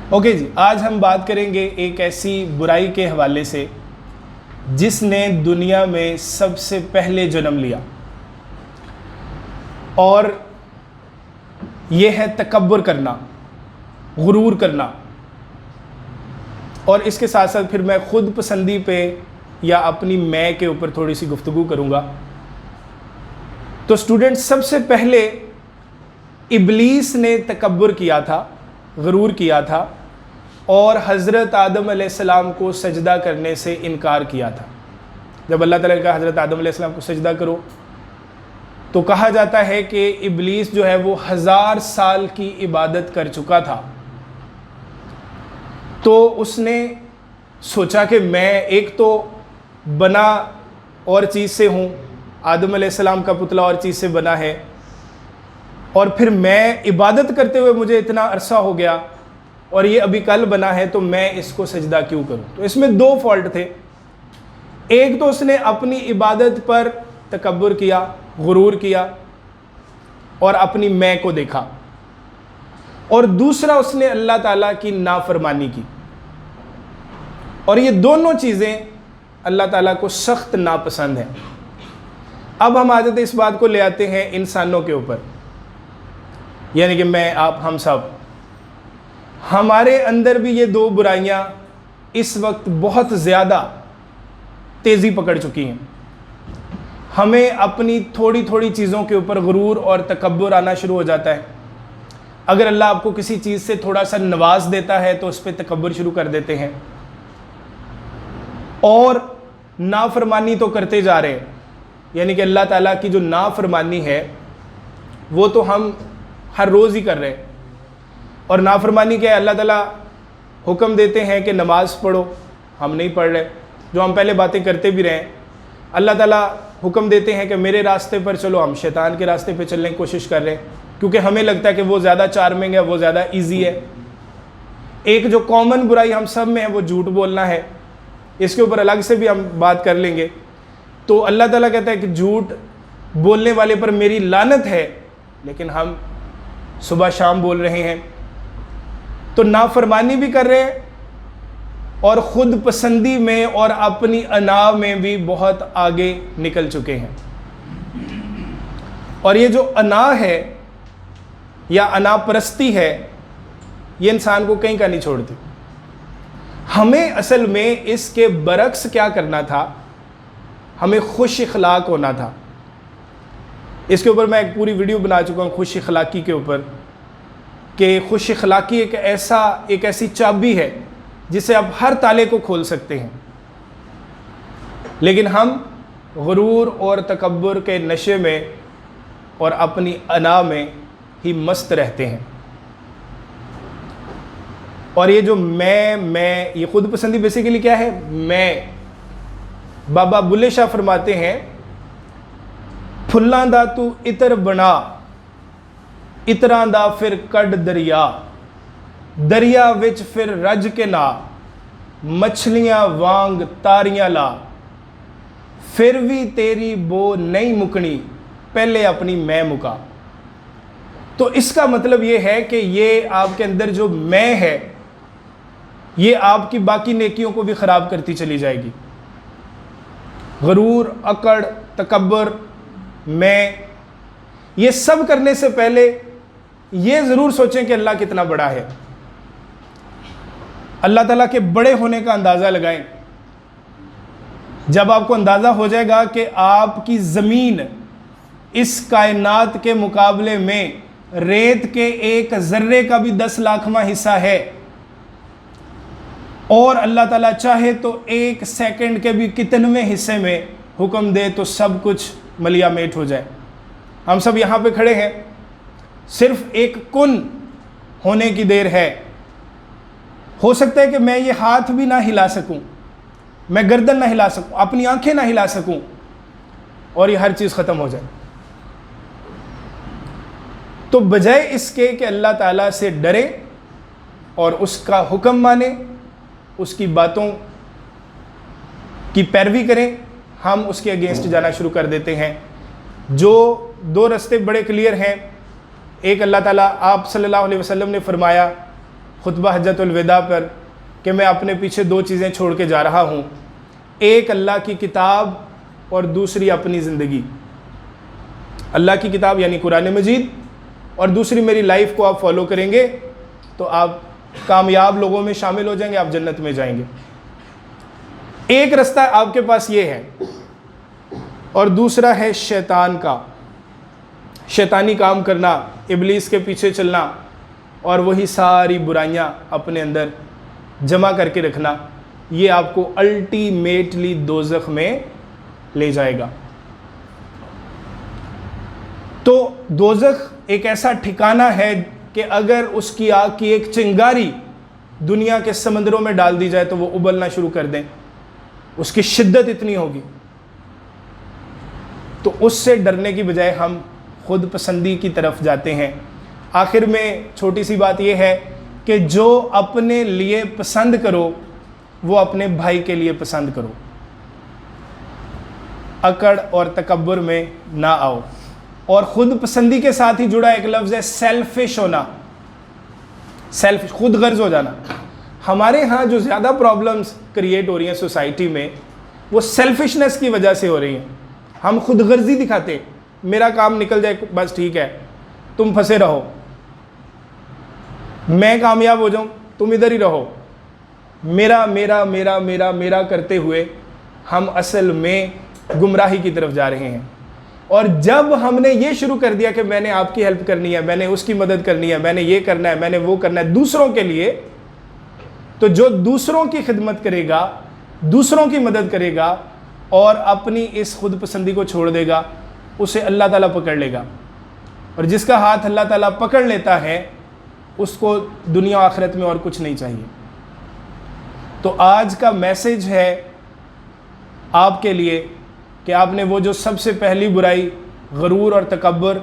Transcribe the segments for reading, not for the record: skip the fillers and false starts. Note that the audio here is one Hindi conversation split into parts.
ओके जी, आज हम बात करेंगे एक ऐसी बुराई के हवाले से जिसने दुनिया में सबसे पहले जन्म लिया, और यह है तकब्बुर करना, गुरूर करना। और इसके साथ साथ फिर मैं खुद पसंदी पे या अपनी मैं के ऊपर थोड़ी सी गुफ्तगू करूँगा। तो स्टूडेंट, सबसे पहले इब्लीस ने तकब्बुर किया था, गुरूर किया था, और हज़रत आदम अलैहिस्सलाम को सजदा करने से इनकार किया था। जब अल्लाह ताला ने कहा हज़रत आदम अलैहिस्सलाम को सजदा करो, तो कहा जाता है कि इब्लीस जो है वो 1000 साल की इबादत कर चुका था। तो उसने सोचा कि मैं एक तो बना और चीज़ से हूँ, आदम अलैहिस्सलाम का पुतला और चीज़ से बना है, और फिर मैं इबादत करते हुए मुझे इतना अरसा हो गया और ये अभी कल बना है, तो मैं इसको सजदा क्यों करूं। तो इसमें दो फॉल्ट थे। एक तो उसने अपनी इबादत पर तकब्बुर किया, गुरूर किया और अपनी मैं को देखा, और दूसरा उसने अल्लाह ताला की नाफरमानी की। और ये दोनों चीज़ें अल्लाह ताला को सख्त नापसंद हैं। अब हम आ जाते इस बात को ले आते हैं इंसानों के ऊपर, यानी कि मैं, आप, हम सब। हमारे अंदर भी ये दो बुराइयां इस वक्त बहुत ज़्यादा तेज़ी पकड़ चुकी हैं। हमें अपनी थोड़ी थोड़ी चीज़ों के ऊपर गुरूर और तकब्बुर आना शुरू हो जाता है। अगर अल्लाह आपको किसी चीज़ से थोड़ा सा नवाज देता है तो उस पर तकब्बुर शुरू कर देते हैं, और नाफरमानी तो करते जा रहे हैं। यानी कि अल्लाह ताला की जो नाफरमानी है वो तो हम हर रोज़ ही कर रहे हैं। और नाफरमानी क्या है? अल्लाह ताला हुक्म देते हैं कि नमाज़ पढ़ो, हम नहीं पढ़ रहे, जो हम पहले बातें करते भी रहे। अल्लाह ताला हुक्म देते हैं कि मेरे रास्ते पर चलो, हम शैतान के रास्ते पर चलने की कोशिश कर रहे हैं, क्योंकि हमें लगता है कि वो ज़्यादा चार्मिंग है, वो ज़्यादा ईजी है। एक जो कॉमन बुराई हम सब में है वो झूठ बोलना है। इसके ऊपर अलग से भी हम बात कर लेंगे। तो अल्लाह ताला कहता है कि झूठ बोलने वाले पर मेरी लानत है, लेकिन हम सुबह शाम बोल रहे हैं। तो नाफरमानी भी कर रहे हैं और ख़ुद पसंदी में और अपनी अना में भी बहुत आगे निकल चुके हैं। और ये जो अना है या अनापरस्ती है, ये इंसान को कहीं का नहीं छोड़ती। हमें असल में इसके बरक्स क्या करना था? हमें खुश इखलाक होना था। इसके ऊपर मैं एक पूरी वीडियो बना चुका हूँ खुश इखलाकी के ऊपर, कि खुश इखलाकी एक ऐसी चाबी है जिसे आप हर ताले को खोल सकते हैं। लेकिन हम गुरूर और तकब्बुर के नशे में और अपनी अना में ही मस्त रहते हैं। और ये जो मैं ये खुद पसंदी बेसिकली क्या है? मैं। बाबा बुल्ले शाह फरमाते हैं, फुल्लां दा तू इतर बना, इतरां दा फिर कड दरिया, दरिया विच फिर रज के ना, मछलियां वांग तारियां ला, फिर भी तेरी बो नहीं मुकनी, पहले अपनी मैं मुका। तो इसका मतलब ये है कि ये आपके अंदर जो मैं है, ये आपकी बाकी नेकियों को भी ख़राब करती चली जाएगी। गुरूर, अकड़, तकब्बुर, मैं, ये सब करने से पहले ये ज़रूर सोचें कि अल्लाह कितना बड़ा है। अल्लाह ताला के बड़े होने का अंदाज़ा लगाएं। जब आपको अंदाज़ा हो जाएगा कि आपकी ज़मीन इस कायनात के मुकाबले में रेत के एक ज़र्रे का भी 10 लाखवां हिस्सा है, और अल्लाह ताला चाहे तो 1 सेकंड के भी कितनवें हिस्से में हुक्म दे तो सब कुछ मलिया मेट हो जाए। हम सब यहाँ पे खड़े हैं, सिर्फ एक कुन होने की देर है। हो सकता है कि मैं ये हाथ भी ना हिला सकूं, मैं गर्दन ना हिला सकूं, अपनी आंखें ना हिला सकूं, और ये हर चीज़ ख़त्म हो जाए। तो बजाय इसके कि अल्लाह ताला से डरें और उसका हुक्म माने, उसकी बातों की पैरवी करें, हम उसके अगेंस्ट जाना शुरू कर देते हैं। जो दो रास्ते बड़े क्लियर हैं। एक, अल्लाह ताला, आप सल्लल्लाहु अलैहि वसल्लम ने फरमाया खुतबा हज्जतुल विदा पर कि मैं अपने पीछे 2 चीज़ें छोड़ के जा रहा हूँ, एक अल्लाह की किताब और दूसरी अपनी ज़िंदगी। अल्लाह की किताब यानी कुरान मजीद, और दूसरी मेरी लाइफ को आप फॉलो करेंगे तो आप कामयाब लोगों में शामिल हो जाएंगे, आप जन्नत में जाएंगे। एक रास्ता आपके पास ये है, और दूसरा है शैतान का, शैतानी काम करना, इब्लीस के पीछे चलना और वही सारी बुराइयां अपने अंदर जमा करके रखना। ये आपको अल्टीमेटली दोज़ख में ले जाएगा। तो दोज़ख एक ऐसा ठिकाना है कि अगर उसकी आग की एक चिंगारी दुनिया के समंदरों में डाल दी जाए तो वो उबलना शुरू कर दें, उसकी शिद्दत इतनी होगी। तो उससे डरने की बजाय हम खुद पसंदी की तरफ जाते हैं। आखिर में छोटी सी बात यह है कि जो अपने लिए पसंद करो वो अपने भाई के लिए पसंद करो, अकड़ और तकब्बुर में ना आओ। और खुद पसंदी के साथ ही जुड़ा एक लफ्ज़ है सेल्फिश होना, सेल्फिश, खुद गर्ज हो जाना। हमारे यहाँ जो ज़्यादा प्रॉब्लम्स क्रिएट हो रही हैं सोसाइटी में, वो सेल्फिशनेस की वजह से हो रही हैं। हम खुद गर्जी दिखाते, मेरा काम निकल जाए बस ठीक है, तुम फंसे रहो, मैं कामयाब हो जाऊं, तुम इधर ही रहो, मेरा मेरा मेरा मेरा मेरा करते हुए हम असल में गुमराही की तरफ जा रहे हैं। और जब हमने ये शुरू कर दिया कि मैंने आपकी हेल्प करनी है, मैंने उसकी मदद करनी है, मैंने ये करना है, मैंने वो करना है दूसरों के लिए, तो जो दूसरों की खिदमत करेगा, दूसरों की मदद करेगा और अपनी इस खुद पसंदी को छोड़ देगा, उसे अल्लाह ताला पकड़ लेगा। और जिसका हाथ अल्लाह ताला पकड़ लेता है उसको दुनिया आखिरत में और कुछ नहीं चाहिए। तो आज का मैसेज है आपके लिए कि आपने वो जो सबसे पहली बुराई गरूर और तकब्बुर,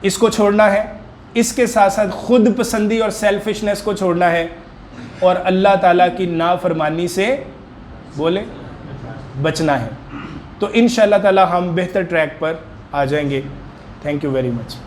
इसको छोड़ना है, इसके साथ साथ खुद पसंदी और सेल्फिशनेस को छोड़ना है और अल्लाह ताला की नाफरमानी से बोले बचना है। तो इंशाअल्लाह ताला हम बेहतर ट्रैक पर आ जाएंगे। Thank you very much.